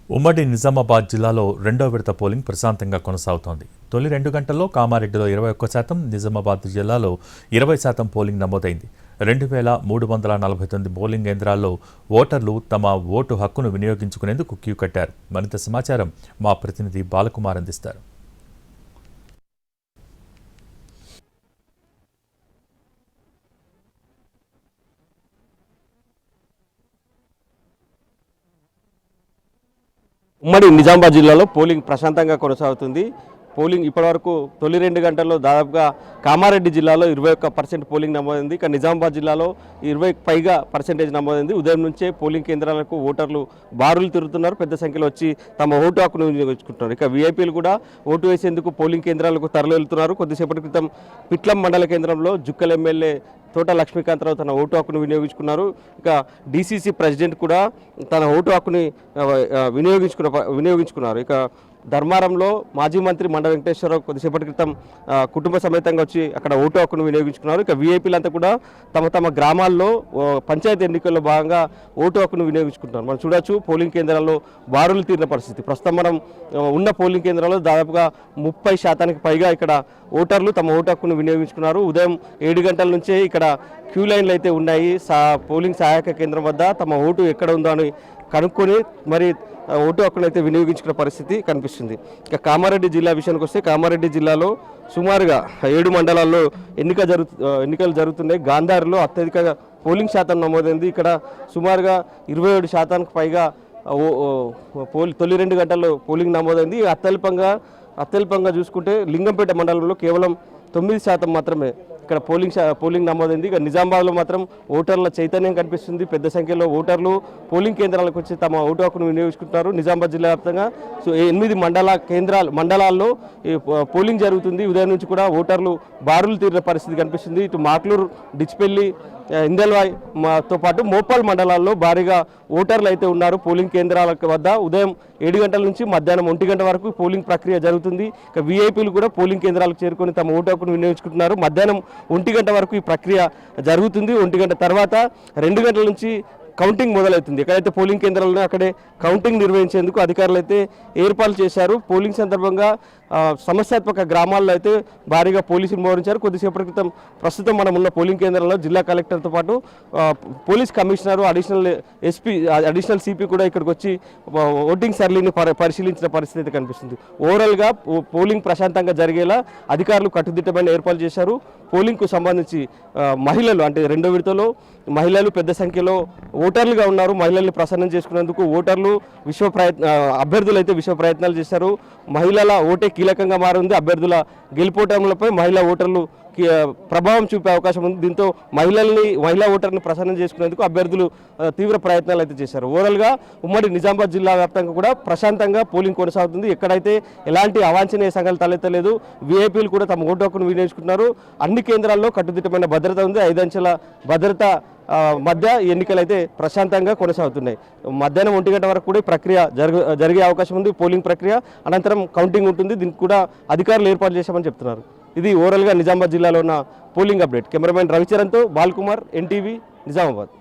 ఉమ్మడి నిజామాబాద్ జిల్లాలో రెండో విడత పోలింగ్ ప్రశాంతంగా కొనసాగుతోంది. తొలి 2 గంటల్లో కామారెడ్డిలో 21%, నిజామాబాద్ జిల్లాలో 20% పోలింగ్ నమోదైంది. 2349 పోలింగ్ కేంద్రాల్లో ఓటర్లు తమ ఓటు హక్కును వినియోగించుకునేందుకు క్యూ కట్టారు. మరింత సమాచారం మా ప్రతినిధి బాలకుమార్ అందిస్తారు. ఉమ్మడి నిజామాబాద్ జిల్లాలో పోలింగ్ ప్రశాంతంగా కొనసాగుతుంది. పోలింగ్ ఇప్పటివరకు తొలి 2 గంటల్లో దాదాపుగా కామారెడ్డి జిల్లాలో 21% పోలింగ్ నమోదైంది. ఇక నిజామాబాద్ జిల్లాలో 20 పైగా పర్సెంటేజ్ నమోదైంది. ఉదయం నుంచే పోలింగ్ కేంద్రాలకు ఓటర్లు బారులు తిరుగుతున్నారు. పెద్ద సంఖ్యలో వచ్చి తమ ఓటు హక్కును వినియోగించుకుంటున్నారు. ఇక వీఐపీలు కూడా ఓటు వేసేందుకు పోలింగ్ కేంద్రాలకు తరలివెళ్తున్నారు. కొద్దిసేపటి క్రితం పిట్లం మండల కేంద్రంలో జుక్కల్ ఎమ్మెల్యే తోట లక్ష్మీకాంతరావు తన ఓటు హక్కును వినియోగించుకున్నారు. ఇక డీసీసీ ప్రెసిడెంట్ కూడా తన ఓటు హక్కుని వినియోగించుకున్నారు. ఇక ధర్మారంలో మాజీ మంత్రి మండ వెంకటేశ్వరరావు కొద్దిసేపటి క్రితం కుటుంబ సమేతంగా వచ్చి అక్కడ ఓటు హక్కును వినియోగించుకున్నారు. ఇక వీఐపీలంతా కూడా తమ తమ గ్రామాల్లో పంచాయతీ ఎన్నికల్లో భాగంగా ఓటు హక్కును వినియోగించుకుంటున్నారు. మనం చూడొచ్చు పోలింగ్ కేంద్రాల్లో బారులు తీరిన పరిస్థితి. ప్రస్తుతం మనం ఉన్న పోలింగ్ కేంద్రాల్లో దాదాపుగా 30% పైగా ఇక్కడ ఓటర్లు తమ ఓటు హక్కును వినియోగించుకున్నారు. ఉదయం 7 గంటల నుంచే ఇక్కడ క్యూ లైన్లు అయితే ఉన్నాయి. పోలింగ్ సహాయక కేంద్రం వద్ద తమ ఓటు ఎక్కడ ఉందో అని కనుక్కొని మరి ఓటు హక్కును అయితే వినియోగించుకున్న పరిస్థితి కనిపిస్తుంది. ఇక కామారెడ్డి జిల్లా విషయానికి వస్తే కామారెడ్డి జిల్లాలో సుమారుగా 7 మండలాల్లో ఎన్నికలు జరుగుతున్నాయి. గాంధారిలో అత్యధిక పోలింగ్ శాతం నమోదైంది. ఇక్కడ సుమారుగా 27% పైగా తొలి 2 గంటల్లో పోలింగ్ నమోదైంది. అత్యల్పంగా చూసుకుంటే లింగంపేట మండలంలో కేవలం 9% మాత్రమే ఇక్కడ పోలింగ్ నమోదైంది. ఇక నిజామాబాద్లో మాత్రం ఓటర్ల చైతన్యం కనిపిస్తుంది. పెద్ద సంఖ్యలో ఓటర్లు పోలింగ్ కేంద్రాలకు వచ్చి తమ ఓటు హక్కును వినియోగించుకుంటున్నారు. నిజామాబాద్ జిల్లా వ్యాప్తంగా 8 మండలాల్లో పోలింగ్ జరుగుతుంది. ఉదయం నుంచి కూడా ఓటర్లు బారులు తీరిన పరిస్థితి కనిపిస్తుంది. ఇటు మాక్లూరు, డిచ్పెల్లి, ఇందల్వాయ్తో పాటు మోపాల్ మండలాల్లో భారీగా ఓటర్లు అయితే ఉన్నారు. పోలింగ్ కేంద్రాల వద్ద ఉదయం 7 గంటల నుంచి మధ్యాహ్నం 1 గంట వరకు పోలింగ్ ప్రక్రియ జరుగుతుంది. ఇక వీఐపీలు కూడా పోలింగ్ కేంద్రాలకు చేరుకొని తమ ఓటు హక్కును వినియోగించుకుంటున్నారు. మధ్యాహ్నం 1 గంట వరకు ఈ ప్రక్రియ జరుగుతుంది. 1 గంట తర్వాత 2 గంటల నుంచి కౌంటింగ్ మొదలవుతుంది. ఎక్కడైతే పోలింగ్ కేంద్రాలను అక్కడే కౌంటింగ్ నిర్వహించేందుకు అధికారులు అయితే ఏర్పాట్లు చేశారు. పోలింగ్ సందర్భంగా సమస్యాత్మక గ్రామాల్లో అయితే భారీగా పోలీసులు మోహరించారు. కొద్దిసేపటి క్రితం ప్రస్తుతం మనం ఉన్న పోలింగ్ కేంద్రంలో జిల్లా కలెక్టర్తో పాటు పోలీస్ కమిషనర్, అడిషనల్ సిపి కూడా ఇక్కడికి వచ్చి ఓటింగ్ సరళిని పరిశీలించిన పరిస్థితి అయితే కనిపిస్తుంది. ఓవరాల్గా పోలింగ్ ప్రశాంతంగా జరిగేలా అధికారులు కట్టుదిట్టమైన ఏర్పాట్లు చేశారు. పోలింగ్కు సంబంధించి మహిళలు అంటే రెండో విడతలో మహిళలు పెద్ద సంఖ్యలో ఓటర్లుగా ఉన్నారు. మహిళల్ని ప్రసన్నం చేసుకునేందుకు అభ్యర్థులు అయితే విశ్వ ప్రయత్నాలు చేశారు. మహిళల ఓటే కీలకంగా మారింది. అభ్యర్థుల గెలుపోటములపై మహిళా ఓటర్లు ప్రభావం చూపే అవకాశం ఉంది. దీంతో మహిళా ఓటర్ని ప్రసన్నం చేసుకునేందుకు అభ్యర్థులు తీవ్ర ప్రయత్నాలు అయితే చేశారు. ఓవరాల్గా ఉమ్మడి నిజామాబాద్ జిల్లా వ్యాప్తంగా కూడా ప్రశాంతంగా పోలింగ్ కొనసాగుతుంది. ఎక్కడైతే ఎలాంటి అవాంఛనీయ సంఘటనలు తలెత్తలేదు. వీఐపీలు కూడా తమ ఓటు హక్కును వినియోగించుకుంటున్నారు. అన్ని కేంద్రాల్లో కట్టుదిట్టమైన భద్రత ఉంది. 5 అంచెల భద్రత మధ్య ఎన్నికలు అయితే ప్రశాంతంగా కొనసాగుతున్నాయి. మధ్యాహ్నం 1 గంట వరకు కూడా ఈ ప్రక్రియ జరిగే అవకాశం ఉంది. పోలింగ్ ప్రక్రియ అనంతరం కౌంటింగ్ ఉంటుంది. దీనికి కూడా అధికారులు ఏర్పాటు చేశామని చెప్తున్నారు. ఇది ఓవరాల్గా నిజామాబాద్ జిల్లాలో ఉన్న పోలింగ్ అప్డేట్. కెమెరామెన్ రవిచరణ్తో బాల్కుమార్, ఎన్టీవీ, నిజామాబాద్.